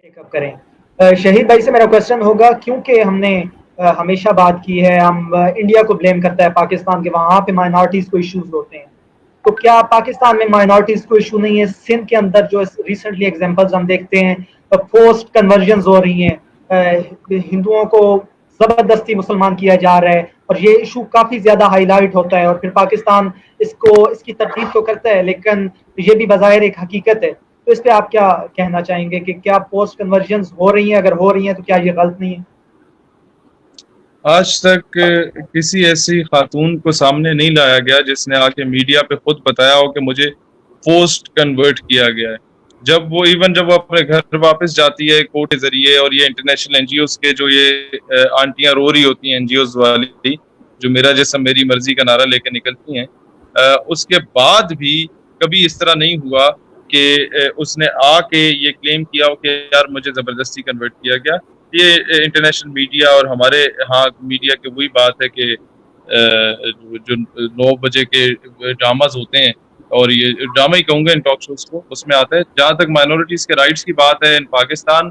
Take up करें। शहीद भाई से मेरा क्वेश्चन होगा, क्योंकि हमने हमेशा बात की है, हम इंडिया को ब्लेम करता है पाकिस्तान के, वहाँ पे माइनॉरिटीज़ को इश्यूज होते हैं, तो क्या पाकिस्तान में माइनॉरिटीज़ को इशू नहीं है? सिंध के अंदर जो रिसेंटली एग्जांपल्स हम देखते हैं, फोर्स्ड कन्वर्जन्स हो रही हैं, हिंदुओं को ज़बरदस्ती मुसलमान किया जा रहा है, और ये इशू काफ़ी ज़्यादा हाईलाइट होता है, और फिर पाकिस्तान इसकी तरदीद तो करता है, लेकिन ये भी बज़ाहिर एक हकीकत है। तो इस पे आप क्या कहना चाहेंगे कि क्या पोस्ट कन्वर्जन्स हो रही हैं? अगर हो रही हैं तो क्या ये गलत नहीं है? आज तक किसी ऐसी खातून को सामने नहीं लाया गया जिसने आके मीडिया पे खुद बताया हो कि मुझे पोस्ट कन्वर्ट किया गया है। जब वो अपने घर वापस जाती है कोर्ट के जरिए, और ये इंटरनेशनल एनजीओज के जो ये आंटियां रो रही होती हैं, एनजीओज वाली जो मेरा जिस्म मेरी मर्जी का नारा लेके निकलती हैं, उसके बाद भी कभी इस तरह नहीं हुआ कि उसने आके ये क्लेम किया हो कि यार मुझे जबरदस्ती कन्वर्ट किया गया। ये इंटरनेशनल मीडिया और हमारे यहाँ मीडिया की वही बात है कि जो 9 बजे के ड्रामाज होते हैं, और ये ड्रामा ही कहूँगा इन टॉक शोज को, उसमें आता है। जहाँ तक माइनॉरिटीज के राइट्स की बात है in Pakistan,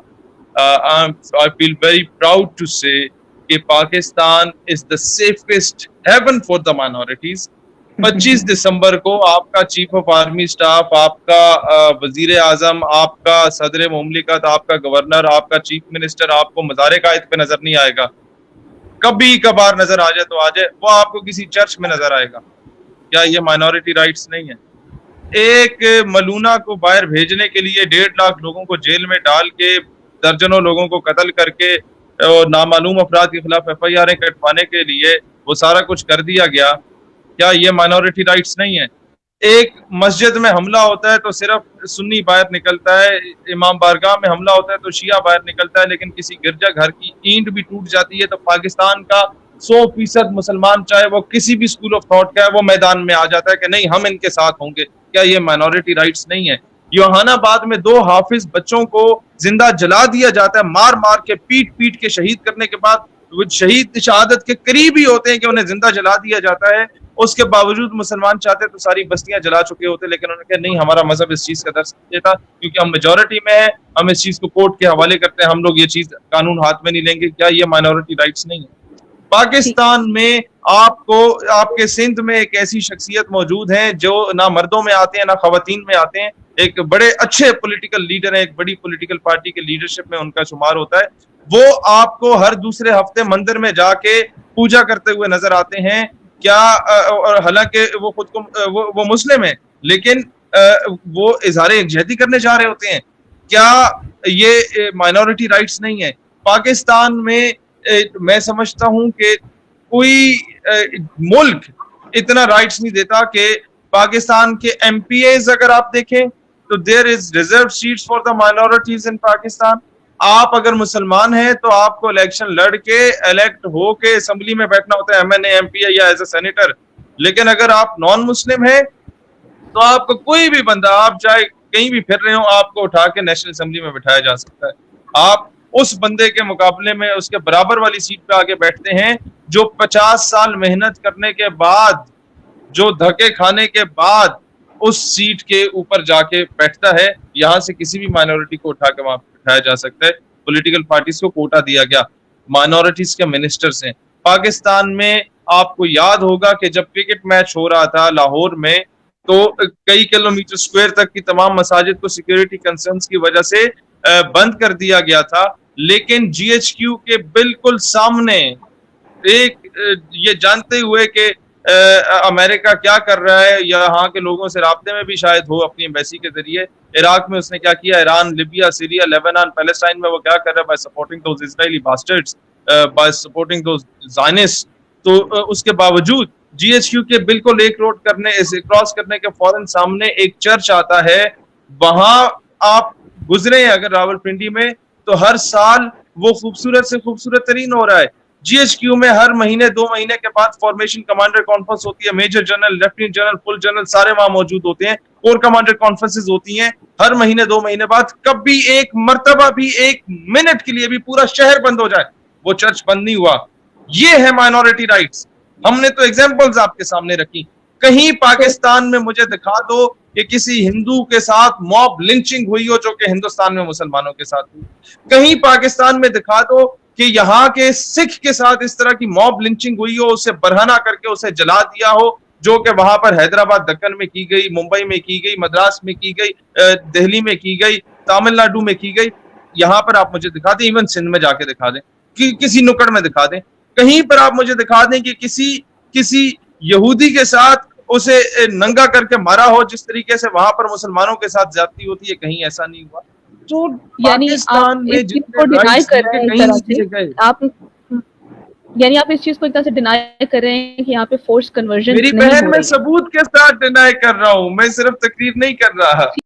I feel very proud to say कि Pakistan is the safest haven for the minorities. 25 दिसंबर को आपका चीफ ऑफ आर्मी स्टाफ, आपका वजीर आजम, आपका सदर मुमलिकत, आपका गवर्नर, आपका चीफ मिनिस्टर आपको मज़ार कायद पे नजर नहीं आएगा। कभी कभार नजर आ जाए तो आ जाए, वो आपको किसी चर्च में नजर आएगा। क्या ये माइनॉरिटी राइट्स नहीं है? एक मलूना को बाहर भेजने के लिए 1.5 लाख लोगों को जेल में डाल के, दर्जनों लोगों को कत्ल करके, और नामालूम अफराद के खिलाफ FIR कटवाने के लिए वो सारा कुछ कर दिया गया। क्या ये माइनॉरिटी राइट्स नहीं है? एक मस्जिद में हमला होता है तो सिर्फ सुन्नी बाहर निकलता है, इमाम बारगाह में हमला होता है तो शिया बाहर निकलता है, लेकिन किसी गिरजा घर की ईंट भी टूट जाती है तो पाकिस्तान का 100% मुसलमान, चाहे वो किसी भी स्कूल ऑफ थॉट का है, वो मैदान में आ जाता है कि नहीं हम इनके साथ होंगे। क्या ये माइनॉरिटी राइट्स नहीं है? योहानाबाद में 2 हाफिज बच्चों को जिंदा जला दिया जाता है, मार मार के, पीट पीट के शहीद करने के बाद वो शहीद शहादत के करीब ही होते हैं कि उन्हें जिंदा जला दिया जाता है। उसके बावजूद मुसलमान चाहते तो सारी बस्तियां जला चुके होते, लेकिन उन्होंने कहा नहीं, हमारा मजहब इस चीज का दर्ज देता, क्योंकि हम मेजोरिटी में है, हम इस चीज को कोर्ट के हवाले करते हैं, हम लोग ये चीज कानून हाथ में नहीं लेंगे। क्या ये माइनॉरिटी राइट्स नहीं है? पाकिस्तान में आपको, आपके सिंध में एक ऐसी शख्सियत मौजूद है जो ना मर्दों में आते हैं ना खवातीन में आते हैं, एक बड़े अच्छे पॉलिटिकल लीडर है, एक बड़ी पॉलिटिकल पार्टी के लीडरशिप में उनका शुमार होता है। वो आपको हर दूसरे हफ्ते मंदिर में जाके पूजा करते हुए नजर आते हैं। क्या, और हालांकि वो खुद को वो मुस्लिम है, लेकिन वो इजहार यकजहती करने जा रहे होते हैं। क्या ये माइनॉरिटी राइट्स नहीं है? पाकिस्तान में मैं समझता हूं कि कोई मुल्क इतना राइट्स नहीं देता कि पाकिस्तान के MPAs अगर आप देखें तो there is reserve seats for the minorities in Pakistan. आप अगर मुसलमान हैं तो आपको इलेक्शन लड़ के इलेक्ट हो के असेंबली में बैठना होता है, MNA MPA या एज ए सेनेटर। लेकिन अगर आप नॉन मुस्लिम हैं तो आपको कोई भी बंदा, आप चाहे कहीं भी फिर रहे हो, आपको उठा के नेशनल असेंबली में बिठाया जा सकता है। आप उस बंदे के मुकाबले में उसके बराबर वाली सीट पे आके बैठते हैं जो 50 साल मेहनत करने के बाद, जो धक्के खाने के बाद उस सीट के ऊपर जाके बैठता है। यहाँ से किसी भी माइनॉरिटी को उठा के वहां बिठाया जा सकता है। पॉलिटिकल पार्टीज को कोटा दिया गया, माइनॉरिटीज के मिनिस्टर्स हैं पाकिस्तान में। आपको याद होगा कि जब क्रिकेट मैच हो रहा था लाहौर में, तो कई किलोमीटर स्क्वायर तक की तमाम मसाजिद को सिक्योरिटी कंसर्न्स की वजह से बंद कर दिया गया था। लेकिन GHQ के बिल्कुल सामने, एक ये जानते हुए कि अमेरिका क्या कर रहा है, यहाँ के लोगों से राब्ते में भी शायद हो अपनी एम्बेसी के जरिए, इराक में उसने क्या किया, Iran, Libya, Syria, Lebanon, Palestine में वो क्या कर रहा है, by supporting those Israeli bastards, by supporting those Zionist. तो उसके बावजूद GHQ के बिल्कुल एक रोड क्रॉस करने के फौरन सामने एक चर्च आता है। वहां आप गुजरे हैं अगर रावलपिंडी में, तो हर साल वो खूबसूरत से खूबसूरत तरीन हो रहा है। GHQ में हर महीने 2 महीने के बाद फॉर्मेशन कमांडर कॉन्फ्रेंस होती है, major general, lieutenant general, full general सारे वहां मौजूद होते हैं, कोर कमांडर कॉन्फ्रेंसेस होती हैं हर महीने 2 महीने बाद। कभी एक मर्तबा भी, 1 मिनट के लिए भी पूरा शहर बंद हो जाए, वो चर्च बंद नहीं हुआ। ये है माइनॉरिटी राइट्स। हमने तो एग्जाम्पल्स आपके सामने रखी। कहीं पाकिस्तान में मुझे दिखा दो کہ کسی ہندو کے ساتھ موب لنچنگ ہوئی ہو جو کہ ہندوستان میں مسلمانوں کے ساتھ ہوئی. کہیں پاکستان میں دکھا دو کہ یہاں کے سکھ کے ساتھ اس طرح کی موب لنچنگ ہوئی ہو, اسے برہنہ کر کے اسے جلا دیا ہو, جو کہ وہاں پر حیدرآباد دکن میں کی گئی, ممبئی میں کی گئی, مدراس میں کی گئی, دہلی میں کی گئی, تامل ناڈو میں کی گئی. یہاں پر آپ مجھے دکھا دیں, ایون سندھ میں جا کے دکھا دیں, کسی نکڑ میں دکھا دیں, کہیں پر آپ مجھے دکھا دیں کہ کسی یہودی کے ساتھ اسے ننگا کر کے مارا ہو جس طریقے سے وہاں پر مسلمانوں کے ساتھ زیادتی ہوتی ہے, کہیں ایسا نہیں ہوا. تو یعنی پاکستان میں جتنے رائٹس کہیں کسی جگہ یعنی آپ اس چیز کو ایک طرح سے ڈینائی کر رہے ہیں کہ یہاں پہ فورس کنورژن. میری بہن میں ثبوت کے ساتھ ڈینائی کر رہا ہوں, میں صرف تقریر نہیں کر رہا.